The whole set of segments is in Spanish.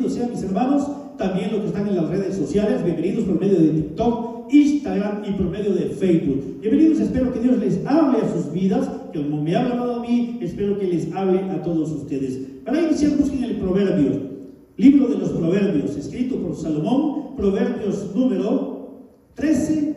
Bienvenidos sean mis hermanos, también los que están en las redes sociales, bienvenidos por medio de TikTok, Instagram y por medio de Facebook. Bienvenidos, espero que Dios les hable a sus vidas, que como me ha hablado a mí, espero que les hable a todos ustedes. Para iniciar, busquen el Proverbios, libro de los Proverbios, escrito por Salomón, Proverbios número 13,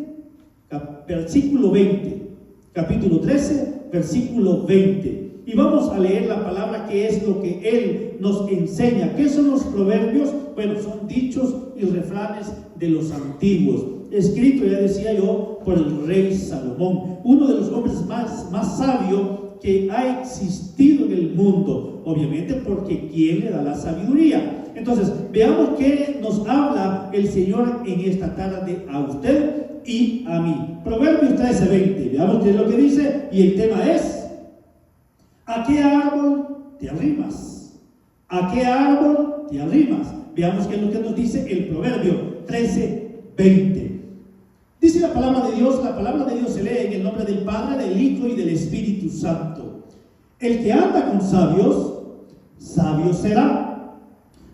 versículo 20. Capítulo 13, versículo 20. Y vamos a leer la palabra, que es lo que Él nos enseña. ¿Qué son los proverbios? Bueno, son dichos y refranes de los antiguos. Escrito, ya decía yo, por el rey Salomón, uno de los hombres más sabios que ha existido en el mundo. Obviamente porque ¿quién le da la sabiduría? Entonces, veamos qué nos habla el Señor en esta tarde a usted y a mí. Proverbios 13:20. Veamos qué es lo que dice, y el tema es: ¿a qué árbol te arrimas? ¿A qué árbol te arrimas? Veamos qué es lo que nos dice el Proverbio 13:20. Dice la palabra de Dios se lee en el nombre del Padre, del Hijo y del Espíritu Santo. El que anda con sabios, sabio será,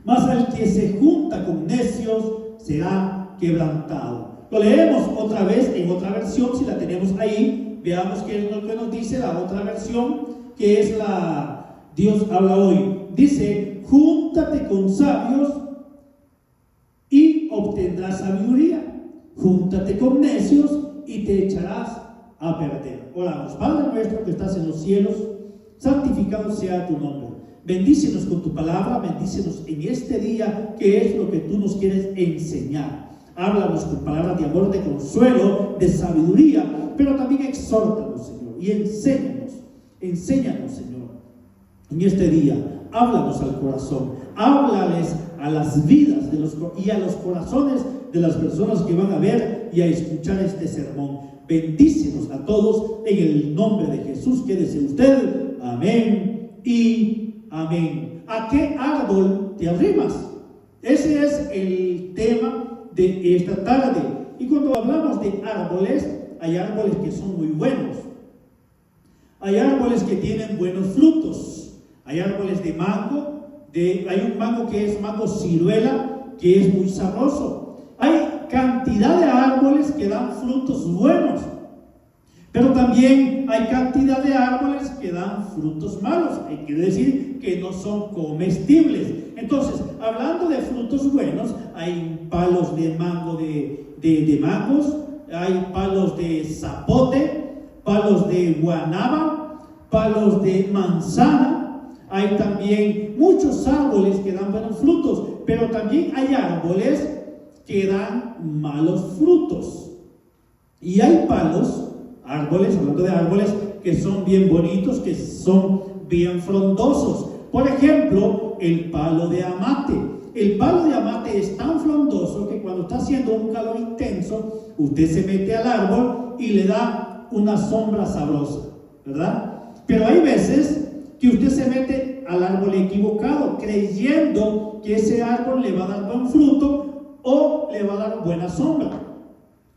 mas el que se junta con necios será quebrantado. Lo leemos otra vez en otra versión, si la tenemos ahí. Veamos qué es lo que nos dice la otra versión, que es la Dios habla hoy. Dice: júntate con sabios y obtendrás sabiduría. Júntate con necios y te echarás a perder. Oramos. Padre nuestro que estás en los cielos, santificado sea tu nombre. Bendícenos con tu palabra, bendícenos en este día, que es lo que tú nos quieres enseñar. Háblanos con palabras de amor, de consuelo, de sabiduría, pero también exhórtanos, Señor, y enséñanos, Señor, en este día. Háblanos al corazón, háblales a las vidas y a los corazones de las personas que van a ver y a escuchar este sermón. Bendícenos a todos en el nombre de Jesús. Quédese usted. Amén y amén. ¿A qué árbol te arrimas? Ese es el tema de esta tarde. Y cuando hablamos de árboles, hay árboles que son muy buenos. Hay árboles que tienen buenos frutos. Hay árboles de mango. Hay un mango que es mango ciruela, que es muy sabroso. Hay cantidad de árboles que dan frutos buenos, pero también hay cantidad de árboles que dan frutos malos. Hay que decir que no son comestibles. Entonces, hablando de frutos buenos, hay palos de mango de mangos, hay palos de zapote, palos de guanábana, palos de manzana. Hay también muchos árboles que dan buenos frutos, pero también hay árboles que dan malos frutos. Y hay árboles, hablando de árboles, que son bien bonitos, que son bien frondosos. Por ejemplo, el palo de amate. El palo de amate es tan frondoso que cuando está haciendo un calor intenso, usted se mete al árbol y le da una sombra sabrosa, ¿verdad? Pero hay veces que usted se mete al árbol equivocado, creyendo que ese árbol le va a dar buen fruto o le va a dar buena sombra.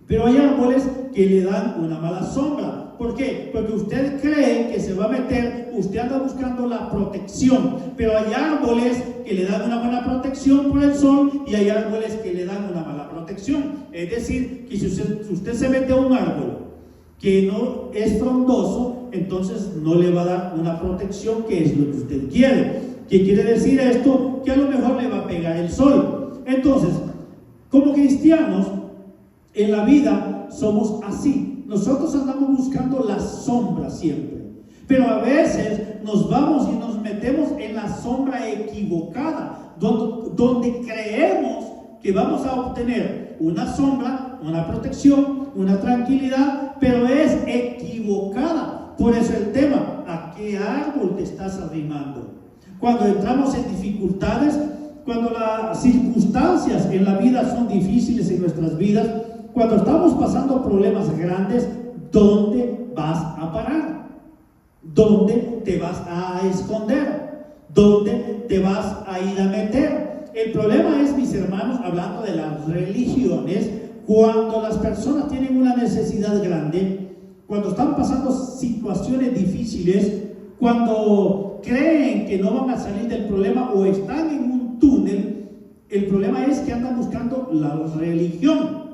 Pero hay árboles que le dan una mala sombra. ¿Por qué? Porque usted cree que se va a meter, usted anda buscando la protección, pero hay árboles que le dan una buena protección por el sol y hay árboles que le dan una mala protección. Es decir, que si usted se mete a un árbol que no es frondoso, entonces no le va a dar una protección, que es lo que usted quiere. ¿Qué quiere decir esto? Que a lo mejor le va a pegar el sol. Entonces, como cristianos, en la vida somos así. Nosotros andamos buscando la sombra siempre, pero a veces nos vamos y nos metemos en la sombra equivocada, donde creemos que vamos a obtener una sombra, una protección, una tranquilidad, pero es equivocada. Por eso el tema: ¿a qué árbol te estás arrimando? Cuando entramos en dificultades, cuando las circunstancias en la vida son difíciles en nuestras vidas, cuando estamos pasando problemas grandes, ¿dónde vas a parar? ¿Dónde te vas a esconder? ¿Dónde te vas a ir a meter? El problema es, mis hermanos, hablando de las religiones, cuando las personas tienen una necesidad grande, cuando están pasando situaciones difíciles, cuando creen que no van a salir del problema o están en un túnel, El problema es que andan buscando la religión.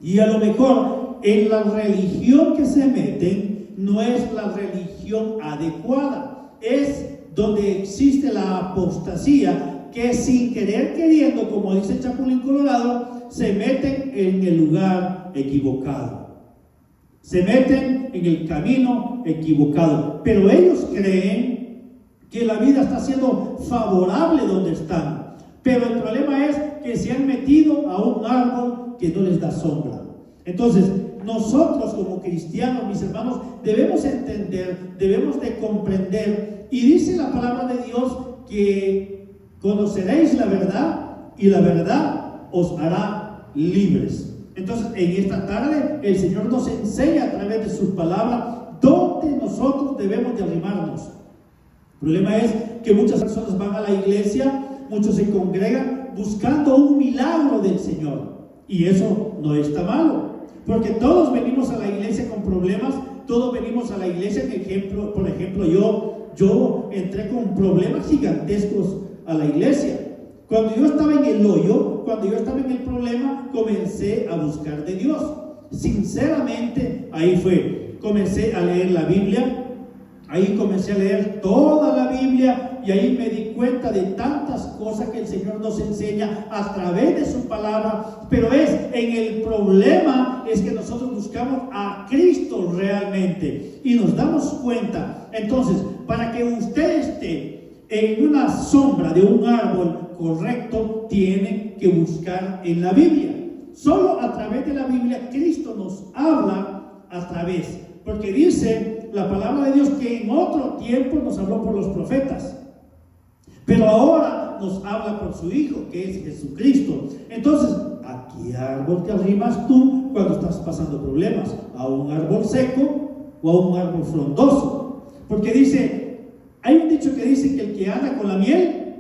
Y a lo mejor en la religión que se meten no es la religión adecuada. Es donde existe la apostasía, que sin querer queriendo, como dice el Chapulín Colorado, se meten en el lugar equivocado. Se meten en el camino equivocado. Pero ellos creen que la vida está siendo favorable donde están. Pero el problema es que se han metido a un árbol que no les da sombra. Entonces, nosotros como cristianos, mis hermanos, debemos entender, debemos de comprender. Y dice la palabra de Dios que conoceréis la verdad y la verdad os hará libres. Entonces, en esta tarde, el Señor nos enseña a través de su palabra dónde nosotros debemos de arrimarnos. El problema es que muchas personas van a la iglesia, muchos se congregan buscando un milagro del Señor. Y eso no está malo, porque todos venimos a la iglesia con problemas, todos venimos a la iglesia, por ejemplo, yo entré con problemas gigantescos a la iglesia. Cuando yo estaba en el hoyo, cuando yo estaba en el problema, comencé a buscar de Dios. Sinceramente, ahí fue. Comencé a leer la Biblia. Ahí comencé a leer toda la Biblia y ahí me di cuenta de tantas cosas que el Señor nos enseña a través de su palabra. Pero en el problema es que nosotros buscamos a Cristo realmente y nos damos cuenta. Entonces, para que usted esté en una sombra de un árbol correcto, tiene que buscar en la Biblia. Solo a través de la Biblia Cristo nos habla a través, porque dice la palabra de Dios que en otro tiempo nos habló por los profetas, pero ahora nos habla por su Hijo, que es Jesucristo. Entonces, ¿a qué árbol te arrimas tú cuando estás pasando problemas? ¿A un árbol seco o a un árbol frondoso? Porque hay un dicho que dice que el que anda con la miel,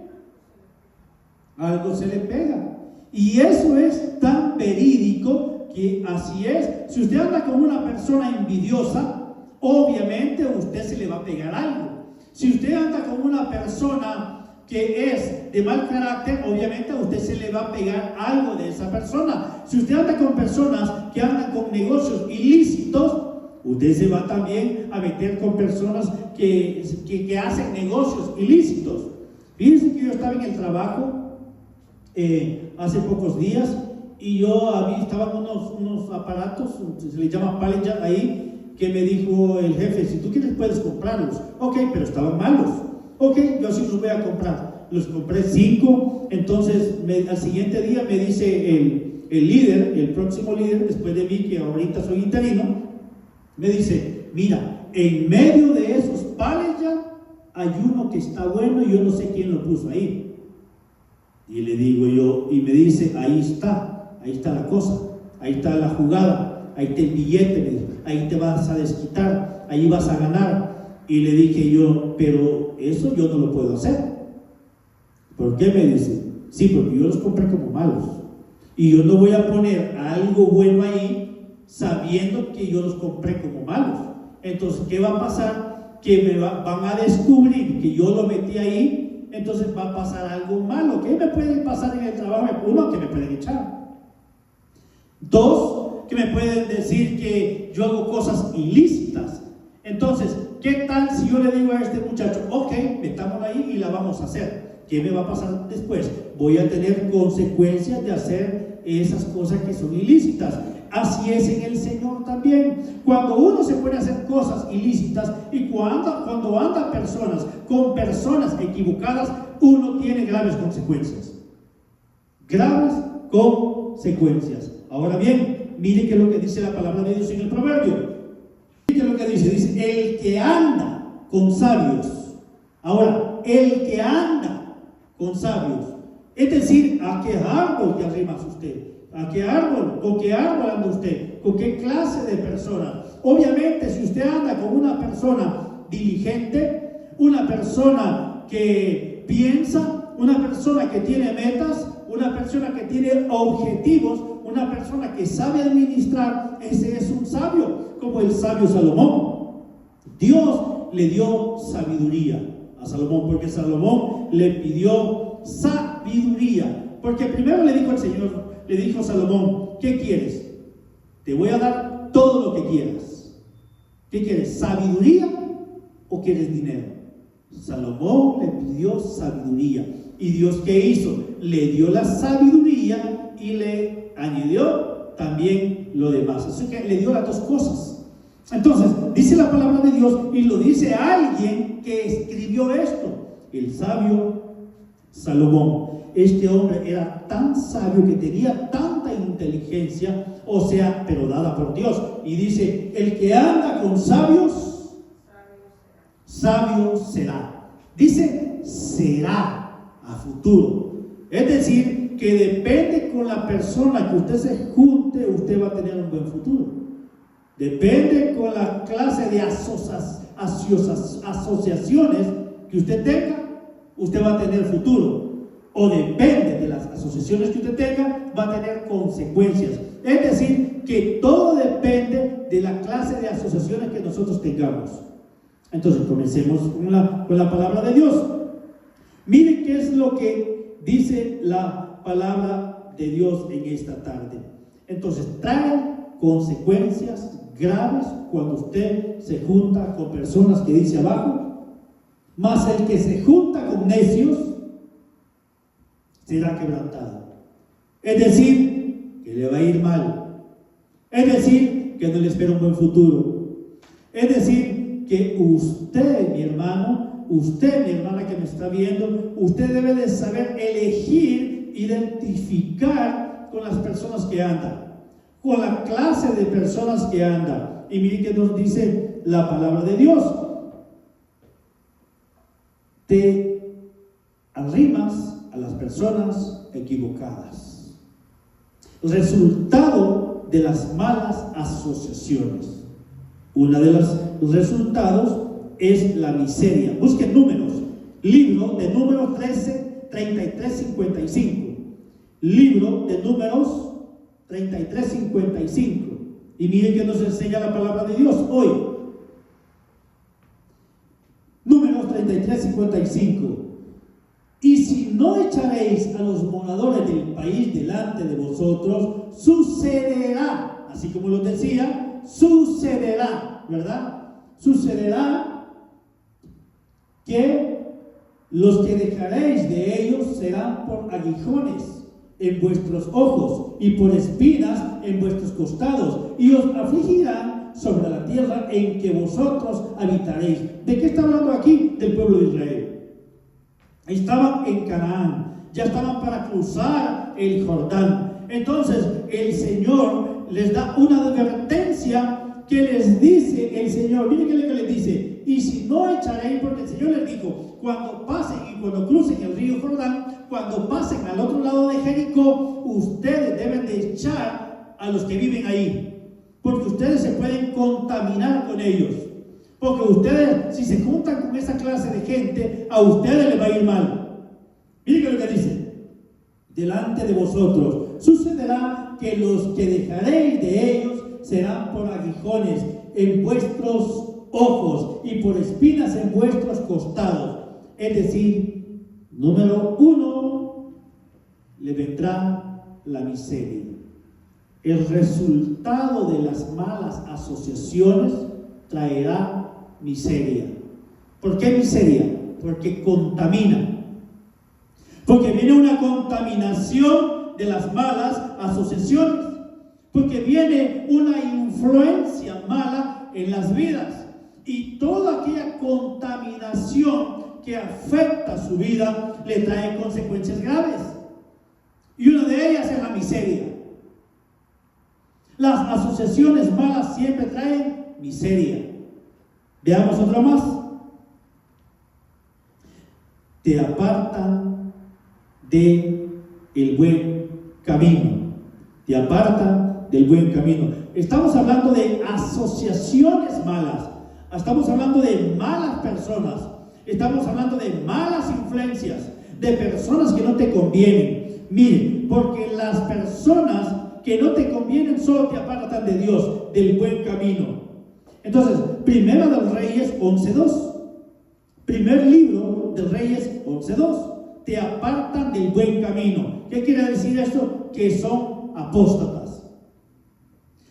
algo se le pega. Y eso es tan verídico que así es. Si usted anda con una persona envidiosa, obviamente a usted se le va a pegar algo. Si usted anda con una persona que es de mal carácter, obviamente a usted se le va a pegar algo de esa persona. Si usted anda con personas que andan con negocios ilícitos, usted se va también a meter con personas que hacen negocios ilícitos. Fíjense que yo estaba en el trabajo hace pocos días y estaban unos aparatos, se les llama pallet jack ahí, que me dijo el jefe, si tú quieres puedes comprarlos. Ok, pero estaban malos. Ok, yo sí los voy a comprar. Los compré 5. Entonces al siguiente día me dice el líder, el próximo líder después de mí, que ahorita soy interino, me dice, mira, en medio de esos pallet jack hay uno que está bueno y yo no sé quién lo puso ahí. Y le digo yo, y me dice, ahí está la cosa, ahí está la jugada, ahí está el billete, me dice, ahí te vas a desquitar, ahí vas a ganar. Y le dije yo, pero eso yo no lo puedo hacer. ¿Por qué? Me dice, sí, porque yo los compré como malos y yo no voy a poner algo bueno ahí sabiendo que yo los compré como malos. Entonces, ¿qué va a pasar? Que van a descubrir que yo lo metí ahí. Entonces va a pasar algo malo. ¿Qué me puede pasar en el trabajo? Uno, que me pueden echar. 2, que me pueden decir que yo hago cosas ilícitas. Entonces, ¿qué tal si yo le digo a este muchacho, ok, metámoslo ahí y la vamos a hacer? ¿Qué me va a pasar después? Voy a tener consecuencias de hacer esas cosas que son ilícitas. Así es en el Señor también. Cuando uno se pone a hacer cosas ilícitas y cuando anda con personas equivocadas, uno tiene graves consecuencias. Graves consecuencias. Ahora bien, mire qué es lo que dice la palabra de Dios en el proverbio. Mire qué es lo que dice, el que anda con sabios. Ahora, el que anda con sabios. Es decir, ¿a qué árbol te arrimas usted? ¿A qué árbol? ¿Con qué árbol anda usted? ¿Con qué clase de persona? Obviamente, si usted anda con una persona diligente, una persona que piensa, una persona que tiene metas, una persona que tiene objetivos, una persona que sabe administrar, ese es un sabio, como el sabio Salomón. Dios le dio sabiduría a Salomón, porque Salomón le pidió sabiduría. sabiduría. Porque primero le dijo el Señor, le dijo a Salomón, ¿qué quieres? Te voy a dar todo lo que quieras. ¿Qué quieres? ¿Sabiduría o quieres dinero? Salomón le pidió sabiduría. ¿Y Dios qué hizo? Le dio la sabiduría y le añadió también lo demás. Así que le dio las dos cosas. Entonces, dice la palabra de Dios y lo dice alguien que escribió esto, el sabio Salomón. Este hombre era tan sabio, que tenía tanta inteligencia, o sea, pero dada por Dios. Y dice, el que anda con sabios, sabio será. Dice, será a futuro. Es decir, que depende con la persona que usted se junte, usted va a tener un buen futuro. Depende con la clase de asociaciones que usted tenga, usted va a tener futuro. O depende de las asociaciones que usted tenga, va a tener consecuencias. Es decir, que todo depende de la clase de asociaciones que nosotros tengamos. Entonces, comencemos con la palabra de Dios. Miren qué es lo que dice la palabra de Dios en esta tarde. Entonces, trae consecuencias graves cuando usted se junta con personas que dice abajo, mas el que se junta con necios será quebrantado. Es decir, que le va a ir mal. Es decir, que no le espera un buen futuro. Es decir, que usted, mi hermano, usted, mi hermana que me está viendo, usted debe de saber elegir, identificar con las personas que andan, con la clase de personas que andan. Y miren que nos dice la palabra de Dios. Te arrimas a las personas equivocadas. Resultado de las malas asociaciones. Uno de los resultados es la miseria. Busquen números. Libro de Números 13, 33, 55. Libro de Números 33, 55. Y miren que nos enseña la palabra de Dios hoy. Números 33, 55. Y si no echaréis a los moradores del país delante de vosotros, sucederá, así como lo decía, sucederá, ¿verdad? Sucederá que los que dejaréis de ellos serán por aguijones en vuestros ojos y por espinas en vuestros costados, y os afligirán sobre la tierra en que vosotros habitaréis. ¿De qué está hablando aquí? Del pueblo de Israel. Estaban en Canaán, ya estaban para cruzar el Jordán. Entonces el Señor les da una advertencia que les dice el Señor. Miren que les dice, y si no echaréis, porque el Señor les dijo, cuando pasen y cuando crucen el río Jordán, cuando pasen al otro lado de Jericó, ustedes deben de echar a los que viven ahí, porque ustedes se pueden contaminar con ellos. Porque ustedes, si se juntan con esa clase de gente, a ustedes les va a ir mal. Miren lo que dice. Delante de vosotros sucederá que los que dejaréis de ellos serán por aguijones en vuestros ojos y por espinas en vuestros costados. Es decir, número 1, le vendrá la miseria. El resultado de las malas asociaciones traerá miseria. ¿Por qué miseria? Porque contamina. Porque viene una contaminación de las malas asociaciones. Porque viene una influencia mala en las vidas. Y toda aquella contaminación que afecta su vida le trae consecuencias graves. Y una de ellas es la miseria. Las asociaciones malas siempre traen miseria. Veamos otra más. Te apartan de el buen camino. Te apartan del buen camino. Estamos hablando de asociaciones malas. Estamos hablando de malas personas. Estamos hablando de malas influencias, de personas que no te convienen. Miren, porque las personas que no te convienen solo te apartan de Dios, del buen camino. Entonces, Primera de Reyes 11:2. Primer libro de Reyes 11:2. te apartan del buen camino. ¿Qué quiere decir esto? Que son apóstatas.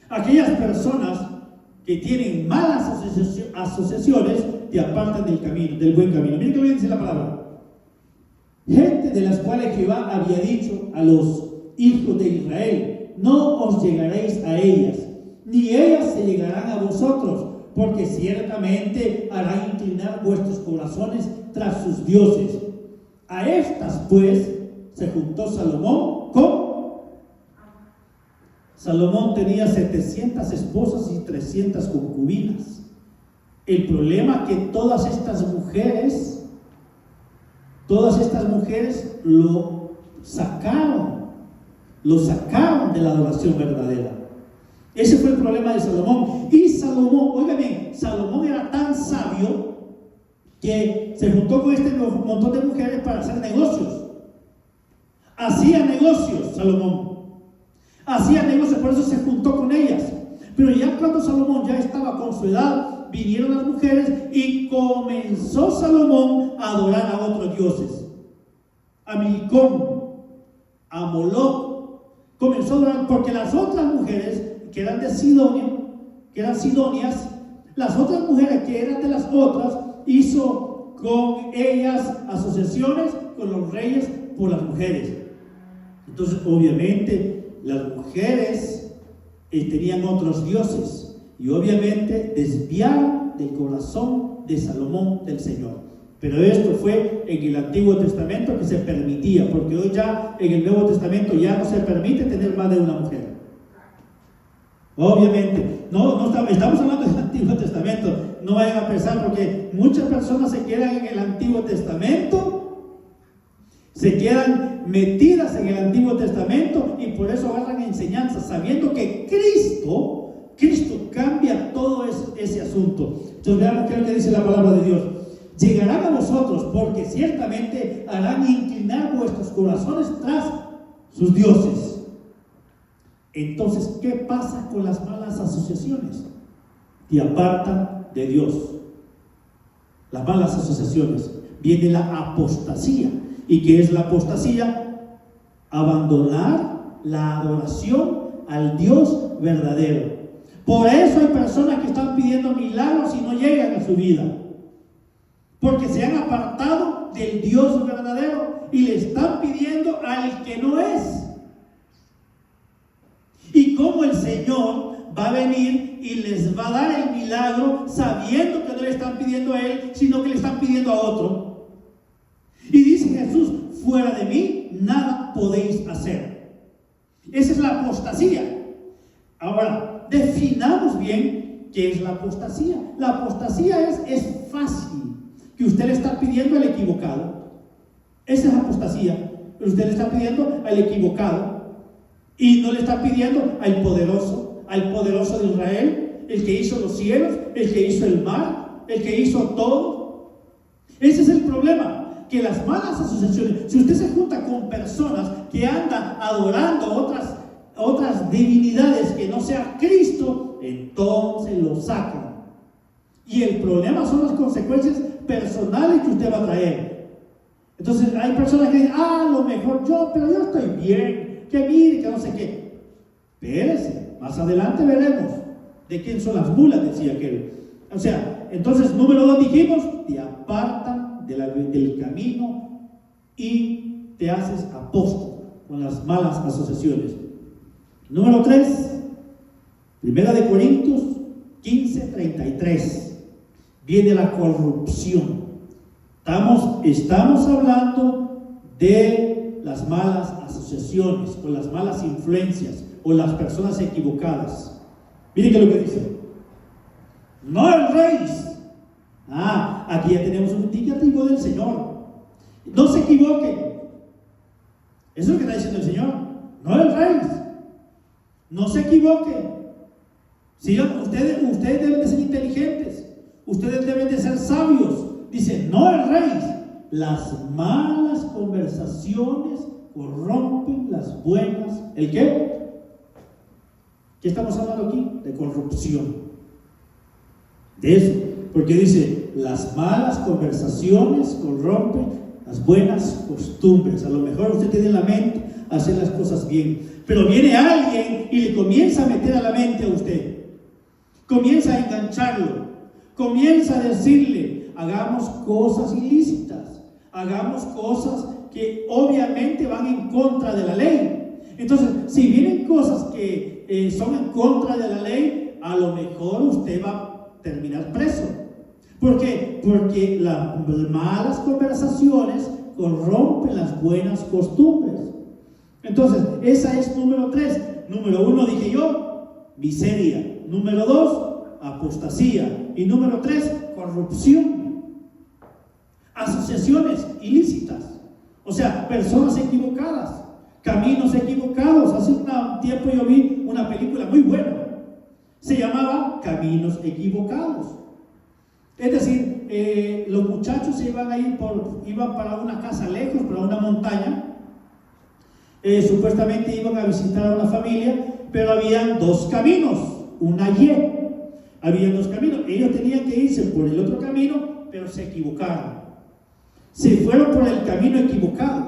Aquellas personas que tienen malas asociaciones te apartan del camino, del buen camino. Miren que lo dice la palabra. Gente de las cuales Jehová había dicho a los hijos de Israel: no os llegaréis a ellas, ni ellas se llegarán a vosotros, porque ciertamente harán inclinar vuestros corazones tras sus dioses. A estas pues se juntó Salomón con... Salomón tenía 700 esposas y 300 concubinas. El problema es que todas estas mujeres lo sacaron de la adoración verdadera. Ese fue el problema de Salomón. Y Salomón, oigan bien, Salomón era tan sabio que se juntó con este montón de mujeres para hacer negocios. Hacía negocios Salomón. Hacía negocios, por eso se juntó con ellas. Pero ya cuando Salomón ya estaba con su edad, vinieron las mujeres y comenzó Salomón a adorar a otros dioses. A Milcom, a Moloch. Comenzó a adorar porque las otras mujeres que eran de Sidonia, que eran sidonias, las otras mujeres que eran de las otras, hizo con ellas asociaciones con los reyes por las mujeres. Entonces, obviamente, las mujeres tenían otros dioses y obviamente desviaron del corazón de Salomón del Señor. Pero esto fue en el Antiguo Testamento que se permitía, porque hoy ya en el Nuevo Testamento ya no se permite tener más de una mujer. Obviamente, estamos hablando del Antiguo Testamento, no vayan a pensar, porque muchas personas se quedan en el Antiguo Testamento, se quedan metidas en el Antiguo Testamento y por eso agarran enseñanzas, sabiendo que Cristo cambia todo ese asunto. Entonces veamos qué es lo que dice la palabra de Dios. Llegarán a vosotros, porque ciertamente harán inclinar vuestros corazones tras sus dioses. Entonces, ¿qué pasa con las malas asociaciones? Te apartan de Dios. Las malas asociaciones. Viene la apostasía. ¿Y qué es la apostasía? Abandonar la adoración al Dios verdadero. Por eso hay personas que están pidiendo milagros y no llegan a su vida, porque se han apartado del Dios verdadero y le están pidiendo al que no es. Y cómo el Señor va a venir y les va a dar el milagro sabiendo que no le están pidiendo a Él, sino que le están pidiendo a otro. Y dice Jesús: fuera de mí nada podéis hacer. Esa es la apostasía. Ahora, definamos bien qué es la apostasía. La apostasía es fácil, que usted le está pidiendo al equivocado. Esa es la apostasía. Usted le está pidiendo al equivocado y no le está pidiendo al poderoso de Israel, el que hizo los cielos, el que hizo el mar, el que hizo todo. Ese es el problema, que las malas asociaciones, si usted se junta con personas que andan adorando otras divinidades que no sea Cristo, entonces lo sacan. Y el problema son las consecuencias personales que usted va a traer. Entonces hay personas que dicen: a lo mejor pero yo estoy bien, que mire, que no sé qué. Espérese, más adelante veremos de quién son las mulas, decía aquel. O sea, entonces, número 2 dijimos: te apartan del camino y te haces apóstol con las malas asociaciones. Número 3, Primera de Corintios 15:33. Viene la corrupción. Estamos hablando de las malas asociaciones o las malas influencias o las personas equivocadas. Miren qué es lo que dice: no erréis. Aquí ya tenemos un indicativo del Señor. No se equivoquen. Eso es lo que está diciendo el Señor. No erréis. No se equivoquen. Sí, ustedes deben de ser inteligentes. Ustedes deben de ser sabios. Dice: no erréis. Las malas conversaciones corrompen las buenas. ¿El qué? ¿Qué estamos hablando aquí? De corrupción. De eso. Porque dice: las malas conversaciones corrompen Las buenas costumbres. A lo mejor usted tiene en la mente hacer las cosas bien, pero viene alguien y le comienza a meter a la mente a usted. Comienza a engancharlo. Comienza a decirle, hagamos cosas ilícitas. Hagamos cosas que obviamente van en contra de la ley. Entonces, si vienen cosas que son en contra de la ley, a lo mejor usted va a terminar preso. ¿Por qué? Porque las malas conversaciones corrompen las buenas costumbres. Entonces, esa es número 3. Número 1 dije yo, miseria. Número 2, apostasía. Y número 3, corrupción. Asociaciones ilícitas. O sea, personas equivocadas, caminos equivocados. Hace un tiempo yo vi una película muy buena. Se llamaba Caminos Equivocados. Es decir, los muchachos iban para una casa lejos, para una montaña. Supuestamente iban a visitar a una familia, pero habían 2 caminos, una Y. Habían 2 caminos. Ellos tenían que irse por el otro camino, pero se equivocaron. Se fueron por el camino equivocado.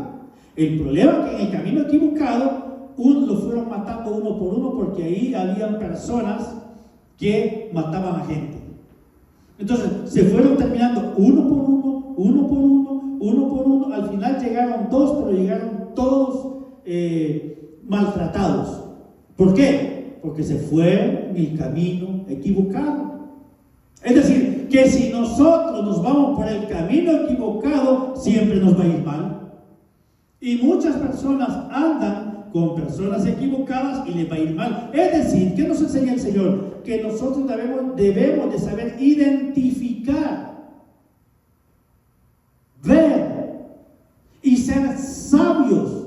El problema es que en el camino equivocado, lo fueron matando uno por uno, porque ahí habían personas que mataban a gente. Entonces, se fueron terminando uno por uno, uno por uno, uno por uno. Al final llegaron 2, pero llegaron todos maltratados. ¿Por qué? Porque se fueron en el camino equivocado. Es decir, que si nosotros nos vamos por el camino equivocado, siempre nos va a ir mal. Y muchas personas andan con personas equivocadas y les va a ir mal. Es decir, ¿qué nos enseña el Señor? Que nosotros debemos de saber identificar, ver y ser sabios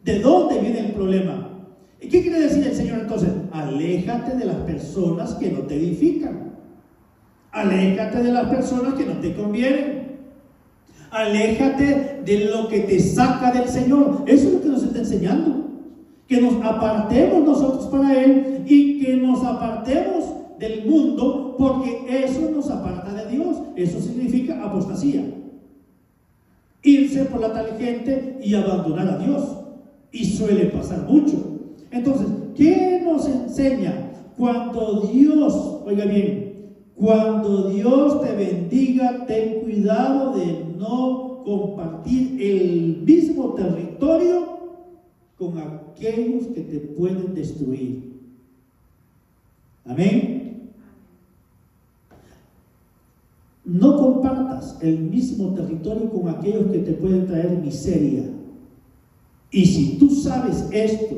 de dónde viene el problema. ¿Y qué quiere decir el Señor entonces? Aléjate de las personas que no te edifican. Aléjate de las personas que no te convienen. Aléjate de lo que te saca del Señor. Eso es lo que nos está enseñando. Que nos apartemos nosotros para Él y que nos apartemos del mundo, porque eso nos aparta de Dios. Eso significa apostasía. Irse por la tangente y abandonar a Dios. Y suele pasar mucho. Entonces, ¿qué nos enseña? Cuando Dios, oiga bien, cuando Dios te bendiga, ten cuidado de no compartir el mismo territorio con aquellos que te pueden destruir. Amén. No compartas el mismo territorio con aquellos que te pueden traer miseria. Y si tú sabes esto,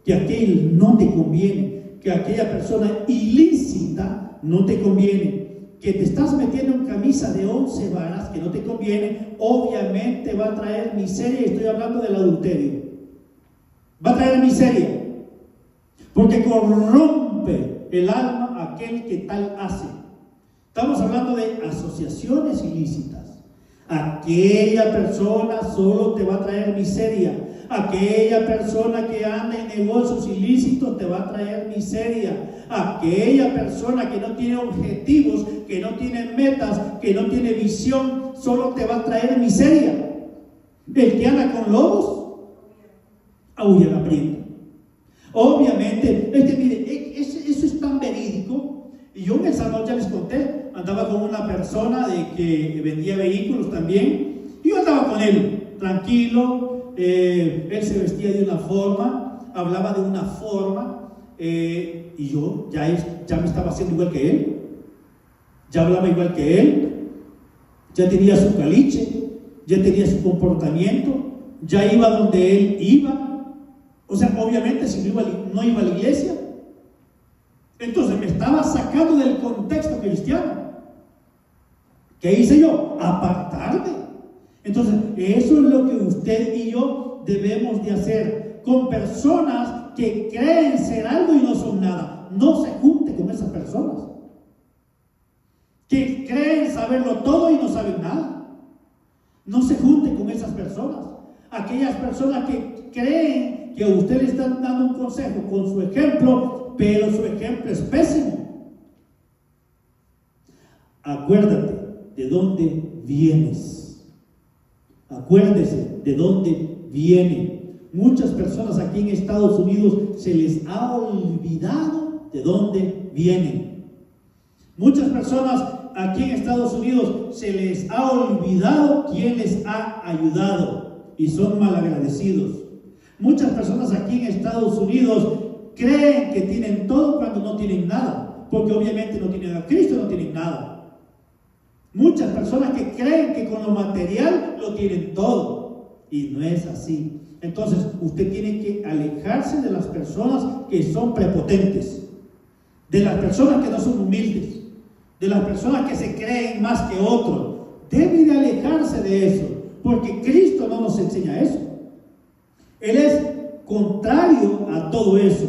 que aquel no te conviene, que aquella persona ilícita no te conviene, que te estás metiendo en camisa de 11 varas que no te conviene, obviamente va a traer miseria. Y estoy hablando del adulterio. Va a traer miseria, porque corrompe el alma aquel que tal hace. Estamos hablando de asociaciones ilícitas. Aquella persona solo te va a traer miseria. Aquella persona que anda en negocios ilícitos te va a traer miseria. Aquella persona que no tiene objetivos, que no tiene metas, que no tiene visión, solo te va a traer miseria. El que anda con lobos, aúlla la prenda. Obviamente, es que mire, eso es tan verídico. Y yo en El Salvador ya les conté, andaba con una persona que vendía vehículos también. Y yo andaba con él, tranquilo. Él se vestía de una forma, hablaba de una forma, y yo ya me estaba haciendo igual que él, ya hablaba igual que él, ya tenía su caliche, ya tenía su comportamiento, ya iba donde él iba. O sea, obviamente si no iba a la iglesia, entonces me estaba sacando del contexto cristiano. ¿Qué hice yo? Apartarme. Entonces, eso es lo que usted y yo debemos de hacer con personas que creen ser algo y no son nada. No se junte con esas personas que creen saberlo todo y no saben nada. No se junte con esas personas. Aquellas personas que creen que a usted le están dando un consejo con su ejemplo, pero su ejemplo es pésimo. Acuérdate de dónde vienes. Acuérdese de dónde viene. Muchas personas aquí en Estados Unidos se les ha olvidado de dónde vienen. Muchas personas aquí en Estados Unidos se les ha olvidado quién les ha ayudado y son malagradecidos. Muchas personas aquí en Estados Unidos creen que tienen todo cuando no tienen nada, porque obviamente no tienen a Cristo, no tienen nada. Muchas personas que creen que con lo material lo tienen todo, y no es así. Entonces usted tiene que alejarse de las personas que son prepotentes, de las personas que no son humildes, de las personas que se creen más que otros. Debe de alejarse de eso, porque Cristo no nos enseña eso. Él es contrario a todo eso.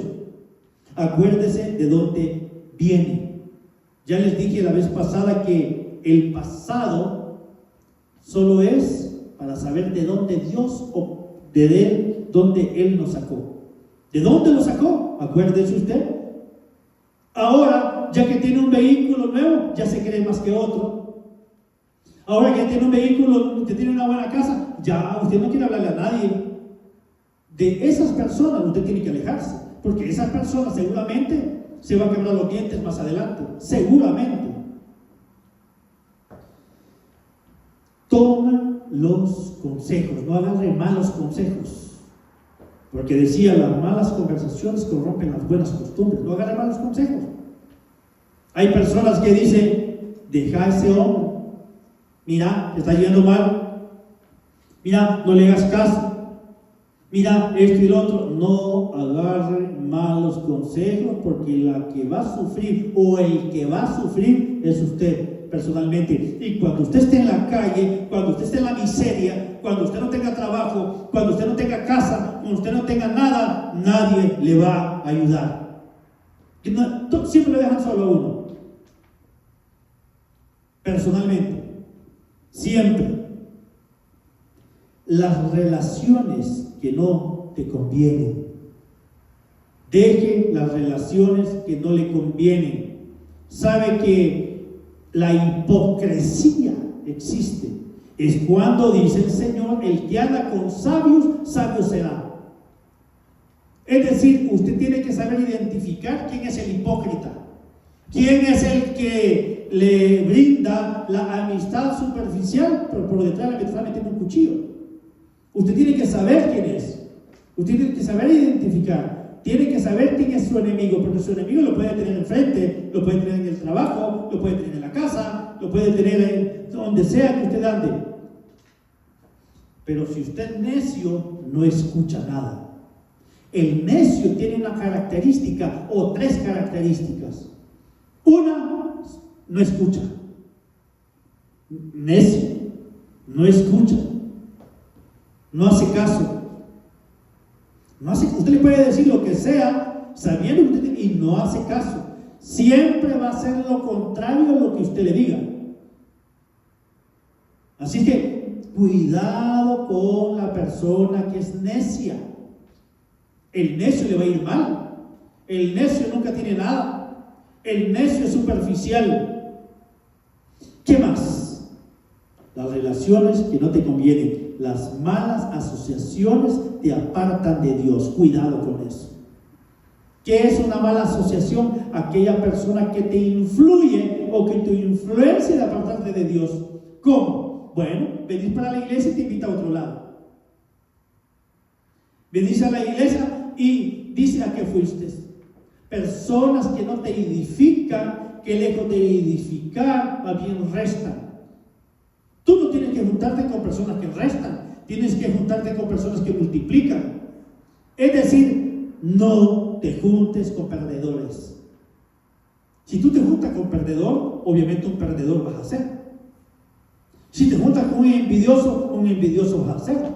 Acuérdese de dónde viene. Ya les dije la vez pasada que el pasado solo es para saber de dónde Dios o de dónde Él nos sacó. ¿De dónde lo sacó? Acuérdese usted. Ahora, ya que tiene un vehículo nuevo, ya se cree más que otro. Ahora que tiene un vehículo, que tiene una buena casa, ya usted no quiere hablarle a nadie. De esas personas usted tiene que alejarse, porque esa persona seguramente se va a quebrar los dientes más adelante, seguramente. Toma los consejos, no agarre malos consejos, porque decía, las malas conversaciones corrompen las buenas costumbres. No agarre malos consejos. Hay personas que dicen, deja a ese hombre, mira, te está yendo mal, mira, no le hagas caso, mira, esto y lo otro. No agarre malos consejos, porque la que va a sufrir o el que va a sufrir es usted personalmente. Y cuando usted esté en la calle, cuando usted esté en la miseria, cuando usted no tenga trabajo, cuando usted no tenga casa, cuando usted no tenga nada, nadie le va a ayudar. Siempre le dejan solo a uno. Personalmente, siempre. Las relaciones que no te convienen. Deje las relaciones que no le convienen. Sabe que la hipocresía existe. Es cuando dice el Señor, el que anda con sabios, sabio será. Es decir, usted tiene que saber identificar quién es el hipócrita, quién es el que le brinda la amistad superficial, pero por detrás le está metiendo un cuchillo. Usted tiene que saber quién es. Usted tiene que saber identificar. Tiene que saber quién es su enemigo, porque su enemigo lo puede tener enfrente, lo puede tener en el trabajo, lo puede tener en la casa, lo puede tener en donde sea que usted ande. Pero si usted es necio, no escucha nada. El necio tiene una característica o tres características. Una, no escucha. Necio, no escucha. No hace caso. Usted le puede decir lo que sea, sabiendo que usted, y no hace caso. Siempre va a hacer lo contrario a lo que usted le diga. Así que, cuidado con la persona que es necia. El necio le va a ir mal. El necio nunca tiene nada. El necio es superficial. ¿Qué más? Las relaciones que no te convienen. Las malas asociaciones te apartan de Dios. Cuidado con eso. ¿Qué es una mala asociación? Aquella persona que te influye o que te influencia de apartarte de Dios. ¿Cómo? Bueno, venís para la iglesia y te invita a otro lado. Venís a la iglesia y dice a qué fuiste. Personas que no te edifican, que lejos de edificar, más bien restan. Tú no tienes que juntarte con personas que restan, tienes que juntarte con personas que multiplican. Es decir, no te juntes con perdedores. Si tú te juntas con perdedor, obviamente un perdedor vas a ser. Si te juntas con un envidioso vas a ser.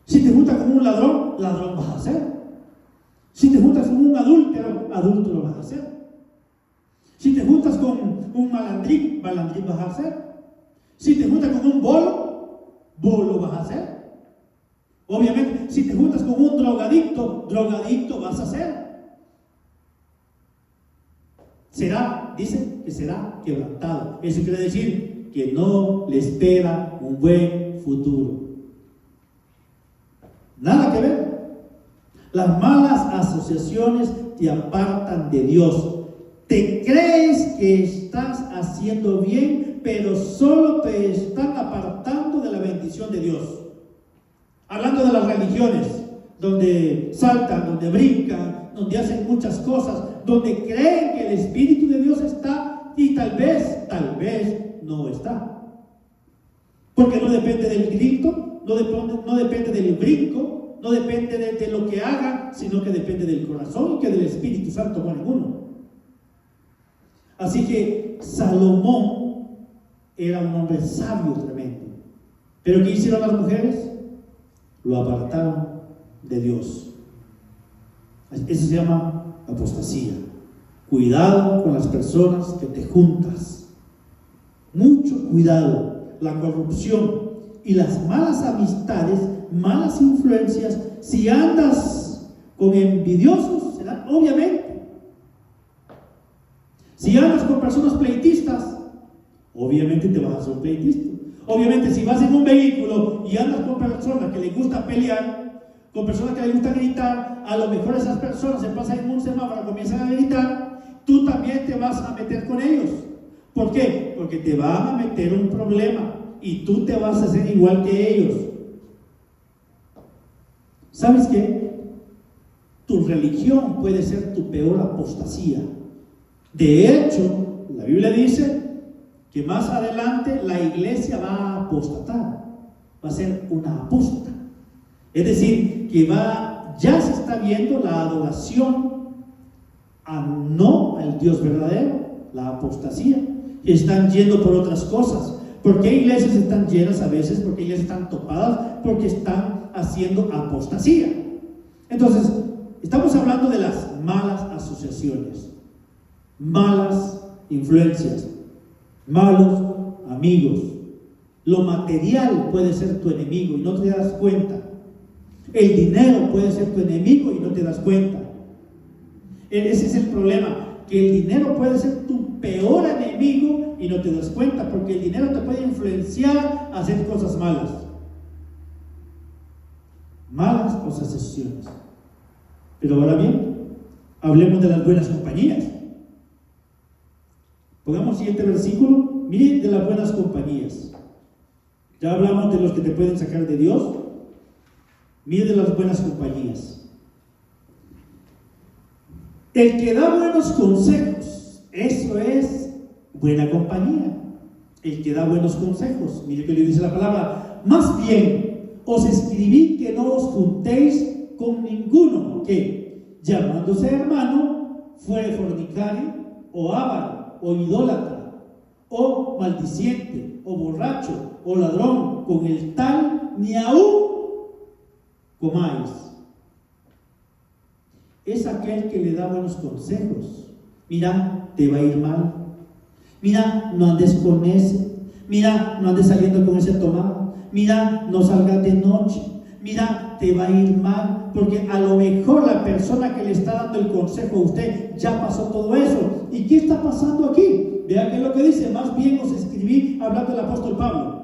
Si te juntas con un ladrón, ladrón vas a ser. Si te juntas con un adúltero, adúltero vas a ser. Si te juntas con un malandrín, malandrín vas a ser. Si te juntas con un bolo vas a ser. Obviamente, si te juntas con un drogadicto vas a ser. Dice que será quebrantado. Eso quiere decir que no le espera un buen futuro. Nada que ver. Las malas asociaciones te apartan de Dios. Te crees que estás haciendo bien, pero solo te están apartando de la bendición de Dios. Hablando de las religiones, donde saltan, donde brincan, donde hacen muchas cosas, donde creen que el Espíritu de Dios está y tal vez no está. Porque no depende del grito, no depende del brinco, no depende de lo que haga, sino que depende del corazón y que del Espíritu Santo con uno. Así que Salomón era un hombre sabio tremendo. ¿Pero qué hicieron las mujeres? Lo apartaron de Dios. Eso se llama apostasía. Cuidado con las personas que te juntas. Mucho cuidado. La corrupción y las malas amistades, malas influencias, si andas con envidiosos, será obviamente. Si andas con personas pleitistas, obviamente te vas a hacer un pleitista. Obviamente, si vas en un vehículo y andas con personas que les gusta pelear, con personas que les gusta gritar, a lo mejor esas personas se pasan en un semáforo, comienzan a gritar, tú también te vas a meter con ellos. ¿Por qué? Porque te van a meter un problema y tú te vas a hacer igual que ellos. ¿Sabes qué? Tu religión puede ser tu peor apostasía. De hecho, la Biblia dice que más adelante la iglesia va a apostatar, va a ser una apóstata. Es decir, que ya se está viendo la adoración no al Dios verdadero, la apostasía. Están yendo por otras cosas. ¿Por qué iglesias están llenas a veces? ¿Por qué iglesias están topadas? Porque están haciendo apostasía. Entonces, estamos hablando de las malas asociaciones, malas influencias, malos amigos. Lo material puede ser tu enemigo y no te das cuenta. El dinero puede ser tu enemigo y no te das cuenta. Ese es el problema, que el dinero puede ser tu peor enemigo y no te das cuenta, porque el dinero te puede influenciar a hacer cosas malas. Malas asociaciones. Pero ahora bien, hablemos de las buenas compañías. Pongamos el siguiente versículo. Miren de las buenas compañías. Ya hablamos de los que te pueden sacar de Dios. Miren de las buenas compañías. El que da buenos consejos, eso es buena compañía. El que da buenos consejos. Mire que le dice la palabra. Más bien, os escribí que no os juntéis con ninguno que, llamándose hermano, fuere fornicario, o avaro, o idólatra, o maldiciente, o borracho, o ladrón, con el tal ni aún comáis. Es aquel que le da buenos consejos. Mira, te va a ir mal. Mira, no andes con ese. Mira, no andes saliendo con ese tomado. Mira, no salgas de noche. Mira, te va a ir mal. Porque a lo mejor la persona que le está dando el consejo a usted ya pasó todo eso. ¿Y qué está pasando aquí? Vean qué es lo que dice. Más bien os escribí hablando del apóstol Pablo.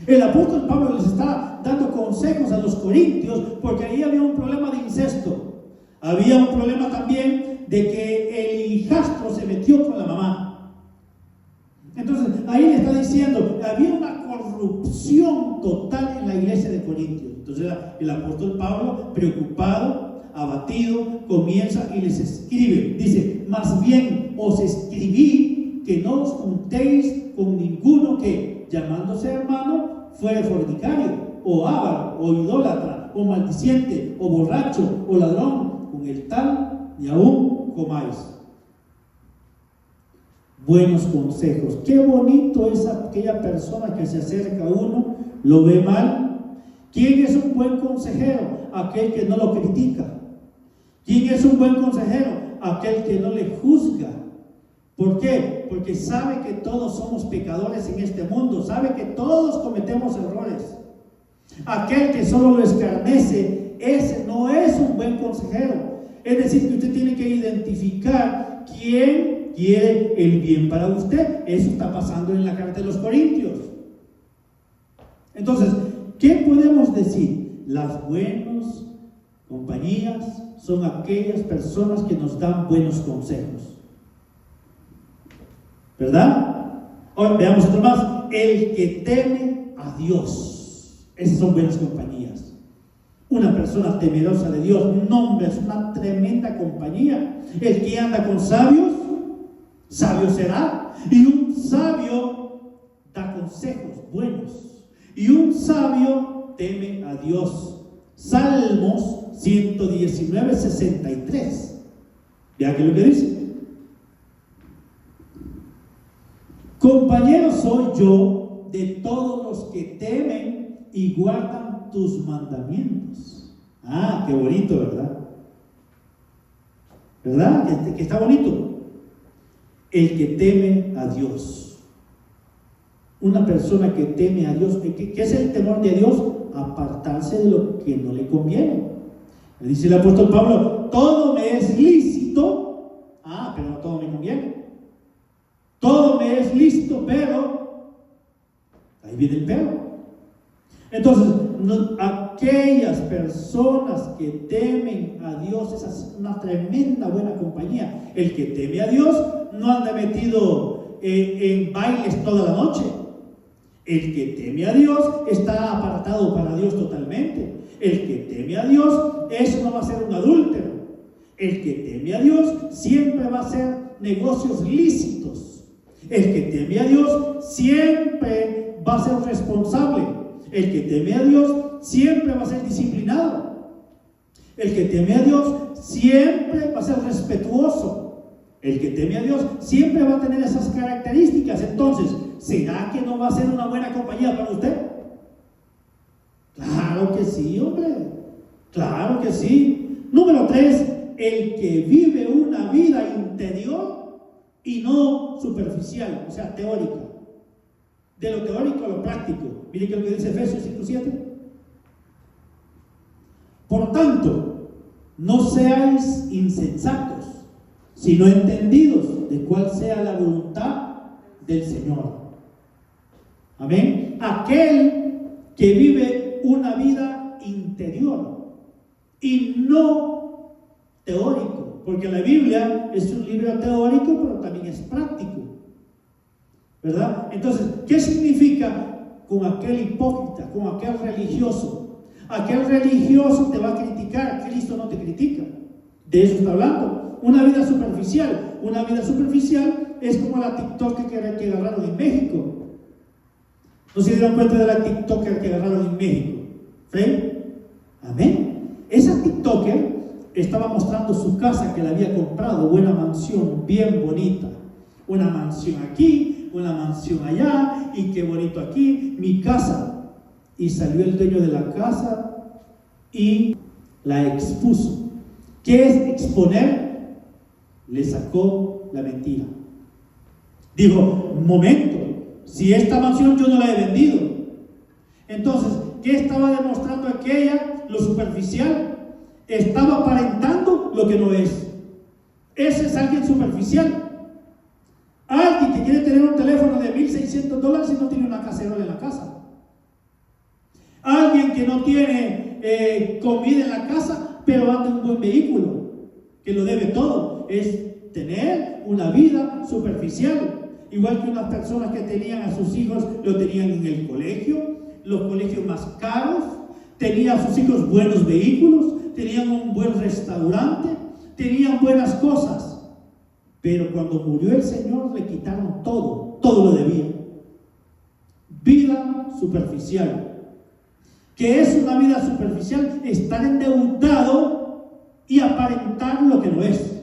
El apóstol Pablo les está dando consejos a los corintios porque ahí había un problema de incesto. Había un problema también de que el hijastro se metió con la mamá. Entonces ahí le está diciendo, había una corrupción total en la iglesia de Corintios. Entonces el apóstol Pablo, preocupado, abatido, comienza y les escribe. Dice, más bien os escribí que no os juntéis con ninguno que, llamándose hermano, fuere fornicario, o avaro, o idólatra, o maldiciente, o borracho, o ladrón, con el tal ni aún comáis. Buenos consejos. Qué bonito es aquella persona que se acerca a uno, lo ve mal. ¿Quién es un buen consejero? Aquel que no lo critica. ¿Quién es un buen consejero? Aquel que no le juzga. ¿Por qué? Porque sabe que todos somos pecadores en este mundo, sabe que todos cometemos errores. Aquel que solo lo escarnece, ese no es un buen consejero. Es decir, que usted tiene que identificar quién quiere el bien para usted. Eso está pasando en la carta de los Corintios. Entonces, ¿qué podemos decir? las buenas compañías son aquellas personas que nos dan buenos consejos, ¿verdad? Ahora veamos otro más. El que teme a Dios, esas son buenas compañías. Una persona temerosa de Dios, un hombre, es una tremenda compañía. El que anda con sabios, sabio será. Y un sabio da consejos buenos. Y un sabio teme a Dios. Salmos 119, 63. Vean que lo que dice. Compañero soy yo de todos los que temen y guardan tus mandamientos. Ah, qué bonito, ¿verdad? ¿Verdad? Que está bonito. El que teme a Dios. Una persona que teme a Dios. ¿Qué es el temor de Dios? Apartarse de lo que no le conviene. Dice el apóstol Pablo, todo me es lícito, pero no todo me conviene. Todo me es lícito, pero ahí viene el pero. Entonces, aquellas personas que temen a Dios, esa es una tremenda buena compañía. El que teme a Dios no anda metido en bailes toda la noche. El que teme a Dios está apartado para Dios totalmente. El que teme a Dios, eso no va a ser un adúltero. El que teme a Dios siempre va a hacer negocios lícitos. El que teme a Dios siempre va a ser responsable. El que teme a Dios siempre va a ser disciplinado. El que teme a Dios siempre va a ser respetuoso. El que teme a Dios siempre va a tener esas características. Entonces, ¿será que no va a ser una buena compañía para usted? Claro que sí, hombre. Claro que sí. Número 3, el que vive una vida interior y no superficial, o sea, teórica. De lo teórico a lo práctico. Mire que lo que dice Efesios 5:7. Por tanto, no seáis insensatos, sino entendidos de cuál sea la voluntad del Señor. Amén. Aquel que vive una vida interior y no teórico, porque la Biblia es un libro teórico, pero también es práctico, ¿verdad? Entonces, ¿qué significa con aquel hipócrita, con aquel religioso? Aquel religioso te va a criticar, Cristo no te critica. De eso está hablando. Una vida superficial. Una vida superficial es como la TikToker que agarraron en México. ¿No se dieron cuenta de la TikToker que agarraron en México? ¿Sí? Amén. Esa TikToker estaba mostrando su casa que le había comprado, buena mansión, bien bonita. Una mansión aquí, una mansión allá, y qué bonito aquí, mi casa. Y salió el dueño de la casa y la expuso. ¿Qué es exponer? Le sacó la mentira. Dijo, momento, si esta mansión yo no la he vendido. Entonces, ¿qué estaba demostrando aquella? Lo superficial. Estaba aparentando lo que no es. Ese es alguien superficial. Alguien que quiere tener un teléfono de $1,600 y no tiene una cacerola en la casa. Alguien que no tiene comida en la casa, pero anda en un buen vehículo, que lo debe todo. Es tener una vida superficial. Igual que unas personas que tenían a sus hijos, lo tenían en el colegio, los colegios más caros, tenían a sus hijos buenos vehículos, tenían un buen restaurante, tenían buenas cosas. Pero cuando murió el Señor le quitaron todo, todo lo debían. Vida superficial. ¿Qué es una vida superficial? Estar endeudado y aparentar lo que no es.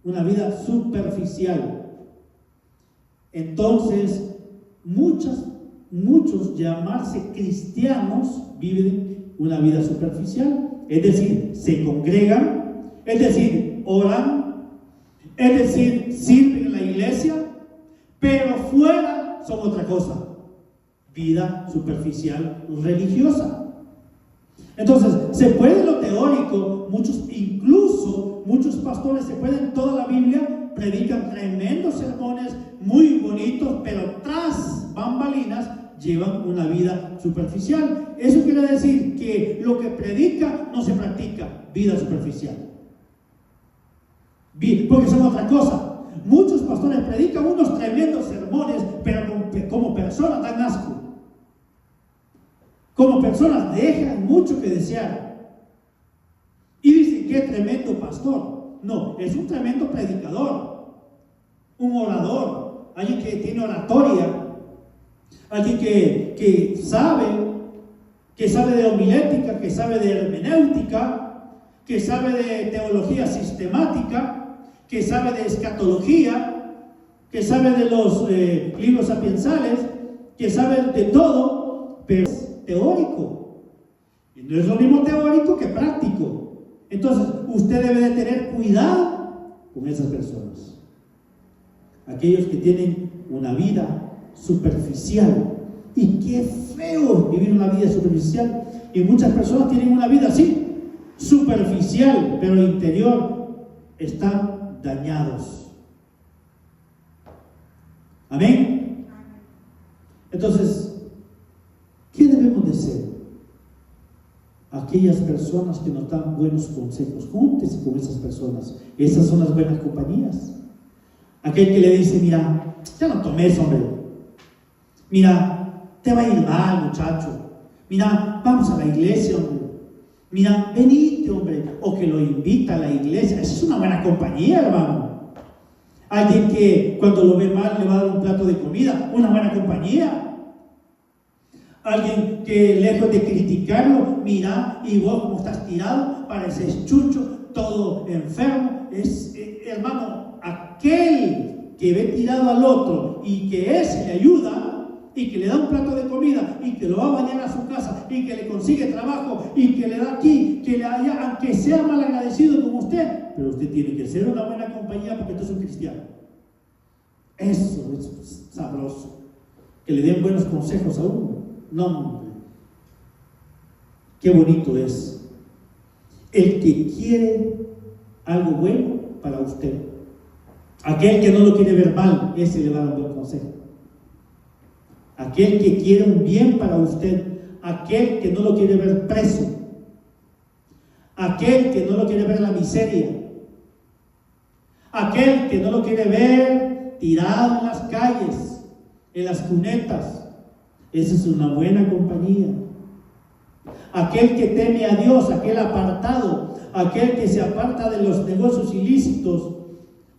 Una vida superficial. Entonces, muchos llamarse cristianos viven una vida superficial. Es decir, se congregan, es decir, oran, es decir, sirven en la iglesia, pero fuera son otra cosa. Vida superficial religiosa. Entonces, se puede lo teórico, incluso muchos pastores se pueden toda la Biblia, predican tremendos sermones muy bonitos, pero tras bambalinas llevan una vida superficial. Eso quiere decir que lo que predica no se practica, vida superficial. Porque son otra cosa. Muchos pastores predican unos tremendos sermones, pero como personas dan asco. Como personas dejan mucho que desear. Y dicen, qué tremendo pastor. No, es un tremendo predicador, un orador, alguien que tiene oratoria, alguien que sabe de homilética, que sabe de hermenéutica, que sabe de teología sistemática, que sabe de escatología, que sabe de los libros sapiensales, que sabe de todo, pero es teórico. Y no es lo mismo teórico que práctico. Entonces, usted debe de tener cuidado con esas personas. Aquellos que tienen una vida superficial. Y qué feo vivir una vida superficial. Y muchas personas tienen una vida así, superficial, pero el interior están dañados. Amén. Entonces, ¿qué debemos de ser? Aquellas personas que nos dan buenos consejos, júntese con esas personas. Esas son las buenas compañías. Aquel que le dice, mira, ya no tomes, hombre. Mira, te va a ir mal, muchacho. Mira, vamos a la iglesia, hombre. Mira, venite, hombre. O que lo invita a la iglesia. Esa es una buena compañía, hermano. Alguien que cuando lo ve mal le va a dar un plato de comida. Una buena compañía. Alguien que lejos de criticarlo, mira, y vos como estás tirado, pareces chucho, todo enfermo. Hermano, aquel que ve tirado al otro y que ese le ayuda y que le da un plato de comida y que lo va a bañar a su casa y que le consigue trabajo y que le da aquí, que le haya, aunque sea mal agradecido con usted, pero usted tiene que ser una buena compañía porque usted es un cristiano. Eso es sabroso, que le den buenos consejos a uno. No, hombre. Qué bonito es. El que quiere algo bueno para usted. Aquel que no lo quiere ver mal, ese le va a dar un buen consejo. Aquel que quiere un bien para usted. Aquel que no lo quiere ver preso. Aquel que no lo quiere ver en la miseria. Aquel que no lo quiere ver tirado en las calles, en las cunetas. Esa es una buena compañía. Aquel que teme a Dios, aquel apartado, aquel que se aparta de los negocios ilícitos,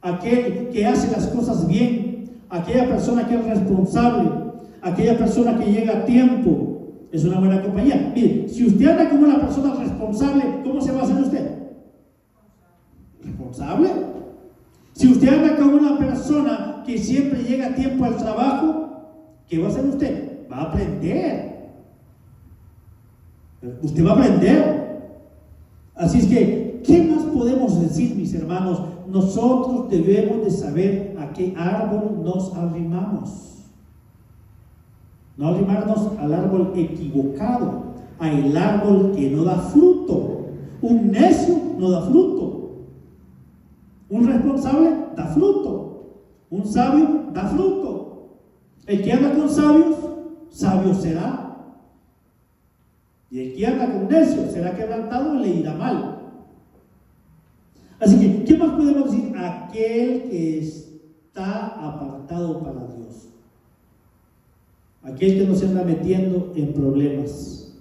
aquel que hace las cosas bien, aquella persona que es responsable, aquella persona que llega a tiempo, es una buena compañía. Mire, si usted anda como una persona responsable, ¿cómo se va a hacer usted? ¿Responsable? Si usted anda como una persona que siempre llega a tiempo al trabajo, ¿qué va a hacer usted? Va a aprender. Usted va a aprender. Así es que, ¿qué más podemos decir, mis hermanos? Nosotros debemos de saber a qué árbol nos arrimamos. No arrimarnos al árbol equivocado, al árbol que no da fruto. Un necio no da fruto. Un responsable da fruto. Un sabio da fruto. El que anda con sabios, sabio será. Y el que anda con necio será quebrantado y le irá mal. Así que, ¿qué más podemos decir? Aquel que está apartado para Dios. Aquel que no se anda metiendo en problemas.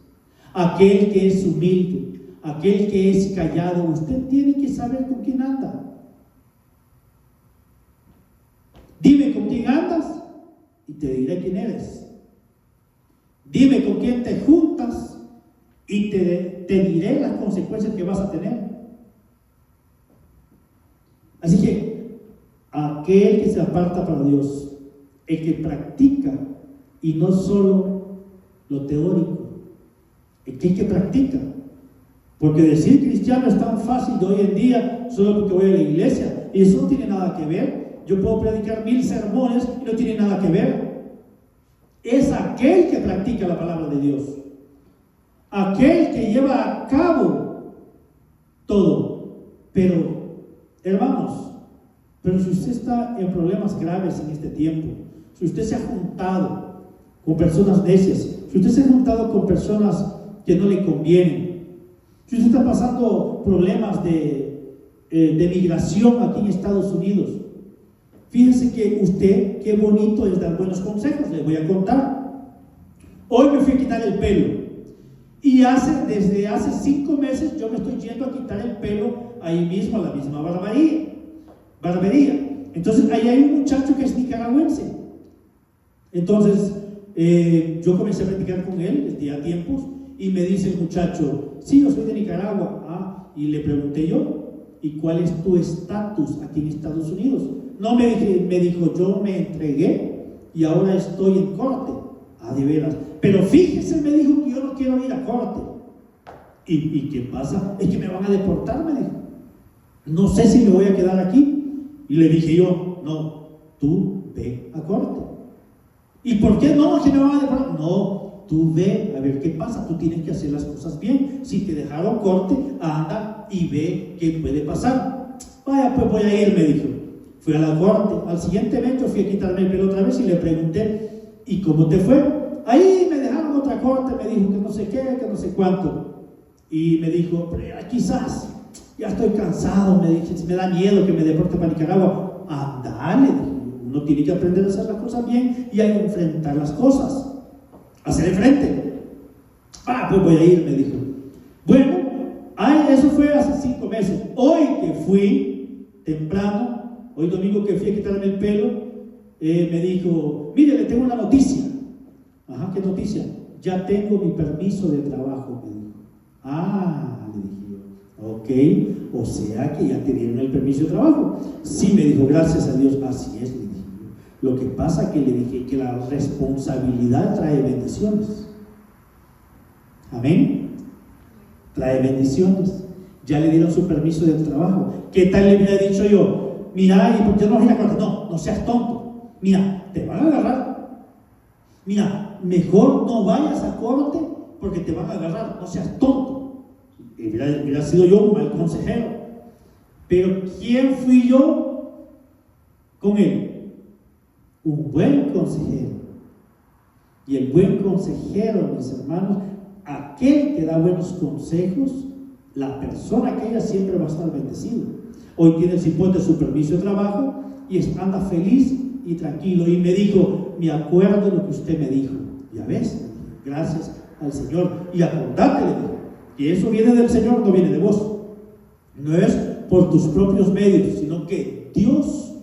Aquel que es humilde. Aquel que es callado. Usted tiene que saber con quién anda. Dime con quién andas y te diré quién eres. Dime con quién te juntas y te diré las consecuencias que vas a tener. Así que aquel que se aparta para Dios, el que practica, y no solo lo teórico, el que practica. Porque decir cristiano es tan fácil de hoy en día solo porque voy a la iglesia, y eso no tiene nada que ver. Yo puedo predicar 1000 sermones y no tiene nada que ver. Es aquel que practica la palabra de Dios, aquel que lleva a cabo todo. Pero, hermanos, pero si usted está en problemas graves en este tiempo, si usted se ha juntado con personas necias, si usted se ha juntado con personas que no le convienen, si usted está pasando problemas de migración aquí en Estados Unidos, fíjese que usted, qué bonito es dar buenos consejos. Les voy a contar. Hoy me fui a quitar el pelo y desde hace 5 meses yo me estoy yendo a quitar el pelo ahí mismo, a la misma barbería. Entonces ahí hay un muchacho que es nicaragüense. Entonces yo comencé a platicar con él desde ya tiempos y me dice el muchacho: sí, yo soy de Nicaragua. Y le pregunté yo: ¿y cuál es tu estatus aquí en Estados Unidos? No, me dijo: yo me entregué y ahora estoy en corte. De veras. Pero fíjese, me dijo, que yo no quiero ir a corte. ¿Y qué pasa? Es que me van a deportar, me dijo. No sé si me voy a quedar aquí. Y le dije yo: no, tú ve a corte. ¿Y por qué no? ¿Que me van a deportar? No, tú ve a ver qué pasa. Tú tienes que hacer las cosas bien. Si te dejaron corte, anda y ve qué puede pasar. Vaya, pues voy a ir, me dijo. Fui a la corte. Al siguiente evento fui a quitarme el pelo otra vez y le pregunté: ¿y cómo te fue? Ahí me dejaron otra corte, me dijo que no sé qué, que no sé cuánto. Y me dijo: pero quizás, ya estoy cansado, me dije, me da miedo que me deporte para Nicaragua. Andale, uno tiene que aprender a hacer las cosas bien y a enfrentar las cosas. Hacer frente. Pues voy a ir, me dijo. Bueno, eso fue hace 5 meses. Hoy que fui temprano, hoy domingo que fui a quitarme el pelo, me dijo: mire, le tengo una noticia. ¿Qué noticia? Ya tengo mi permiso de trabajo, me dijo. Le dije yo: ok, o sea que ya te dieron el permiso de trabajo. Sí, me dijo, gracias a Dios. Así es, le dije yo. Lo que pasa que le dije que la responsabilidad trae bendiciones. Amén. Trae bendiciones. Ya le dieron su permiso de trabajo. ¿Qué tal le hubiera dicho yo? Mira, ¿y por qué no vas a ir a corte? No seas tonto. Mira, te van a agarrar. Mira, mejor no vayas a corte porque te van a agarrar. No seas tonto. Hubiera sido yo un mal consejero. Pero ¿quién fui yo con él? Un buen consejero. Y el buen consejero, mis hermanos, aquel que da buenos consejos, la persona aquella siempre va a estar bendecido. Hoy tiene el cipote su permiso de trabajo y anda feliz y tranquilo. Y me dijo: me acuerdo de lo que usted me dijo. Ya ves, gracias al Señor. Y acordate, le dije, que eso viene del Señor, no viene de vos. No es por tus propios medios, sino que Dios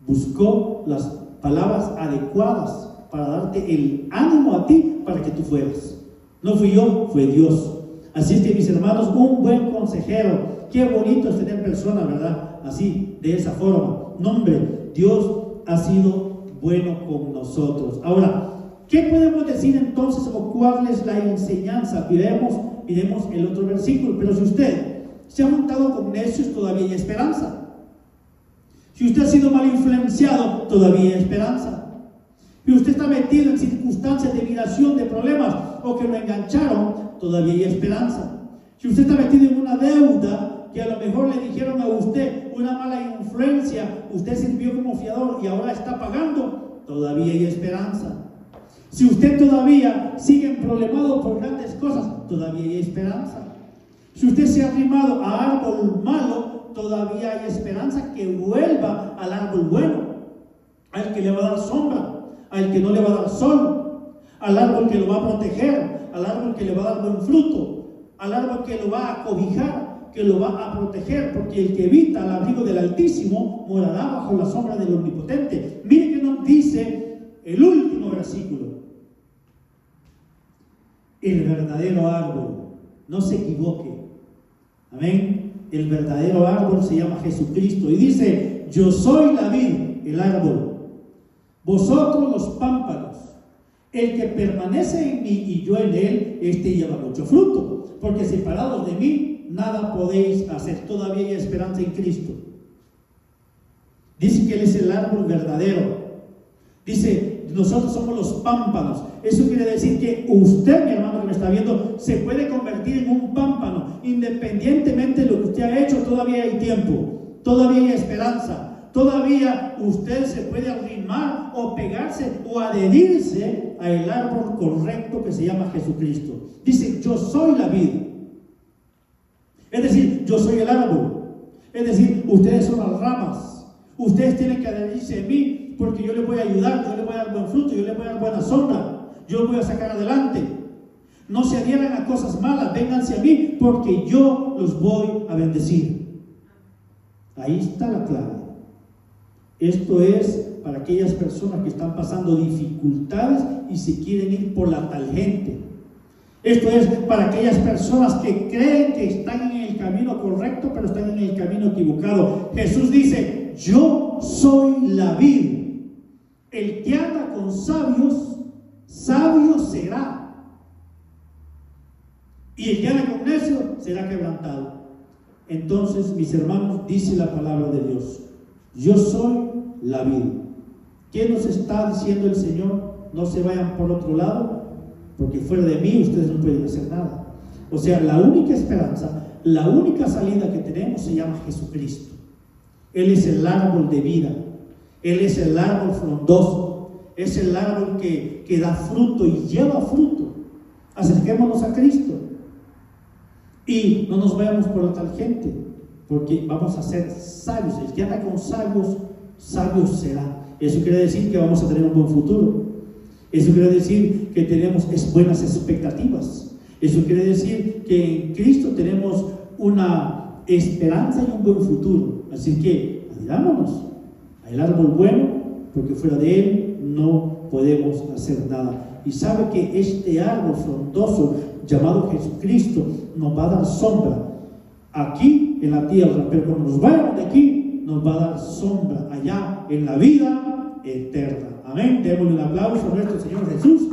buscó las palabras adecuadas para darte el ánimo a ti para que tú fueras. No fui yo, fue Dios. Así es que, mis hermanos, un buen consejero. Qué bonito es tener personas, ¿verdad? Así, de esa forma. No, hombre, Dios ha sido bueno con nosotros. Ahora, ¿qué podemos decir entonces o cuál es la enseñanza? Miremos el otro versículo. Pero si usted se ha juntado con necios, todavía hay esperanza. Si usted ha sido mal influenciado, todavía hay esperanza. Si usted está metido en circunstancias de migración, de problemas, o que lo engancharon, todavía hay esperanza. Si usted está metido en una deuda que a lo mejor le dijeron a usted, una mala influencia, usted sirvió como fiador y ahora está pagando, todavía hay esperanza. Si usted todavía sigue problemado por grandes cosas, todavía hay esperanza. Si usted se ha arrimado a árbol malo, todavía hay esperanza que vuelva al árbol bueno, al que le va a dar sombra, al que no le va a dar sol, al árbol que lo va a proteger, al árbol que le va a dar buen fruto, al árbol que lo va a cobijar, que lo va a proteger, porque el que evita el abrigo del Altísimo morará bajo la sombra del Omnipotente. Mire que nos dice el último versículo: el verdadero árbol, no se equivoque, amén. El verdadero árbol se llama Jesucristo y dice: yo soy la vid, el árbol, vosotros los pámpanos. El que permanece en mí y yo en él, este lleva mucho fruto, porque separados de mí nada podéis hacer. Todavía hay esperanza en Cristo. Dice que Él es el árbol verdadero. Dice, nosotros somos los pámpanos. Eso quiere decir que usted, mi hermano que me está viendo, se puede convertir en un pámpano. Independientemente de lo que usted ha hecho, todavía hay tiempo, todavía hay esperanza. todavía usted se puede arrimar o pegarse o adherirse al árbol correcto que se llama Jesucristo. Dice, yo soy la vid. Es decir, yo soy el árbol. Es decir, ustedes son las ramas. Ustedes tienen que adherirse a mí porque yo les voy a ayudar, yo les voy a dar buen fruto, yo les voy a dar buena sombra, yo los voy a sacar adelante. No se adhieran a cosas malas, vénganse a mí porque yo los voy a bendecir. Ahí está la clave. Esto es para aquellas personas que están pasando dificultades y se quieren ir por la tangente. Esto es para aquellas personas que creen que están en el camino correcto, pero están en el camino equivocado. Jesús dice, yo soy la vid. El que anda con sabios, sabio será. Y el que anda con necios será quebrantado. Entonces, mis hermanos, dice la palabra de Dios, yo soy la vid. ¿Qué nos está diciendo el Señor? No se vayan por otro lado, porque fuera de mí ustedes no pueden hacer nada. O sea, la única esperanza, la única salida que tenemos se llama Jesucristo. Él es el árbol de vida. Él es el árbol frondoso. Es el árbol que da fruto y lleva fruto. Acerquémonos a Cristo. Y no nos vayamos por la tangente, porque vamos a ser sabios. El que anda con sabios, sabios será. Eso quiere decir que vamos a tener un buen futuro. Eso quiere decir que tenemos buenas expectativas. Eso quiere decir que en Cristo tenemos una esperanza y un buen futuro. Así que adhirámonos al árbol bueno, porque fuera de él no podemos hacer nada. Y sabe que este árbol frondoso llamado Jesucristo nos va a dar sombra aquí en la tierra, pero cuando nos vayamos de aquí nos va a dar sombra allá en la vida eterna. Amén. Démosle un aplauso a nuestro Señor Jesús.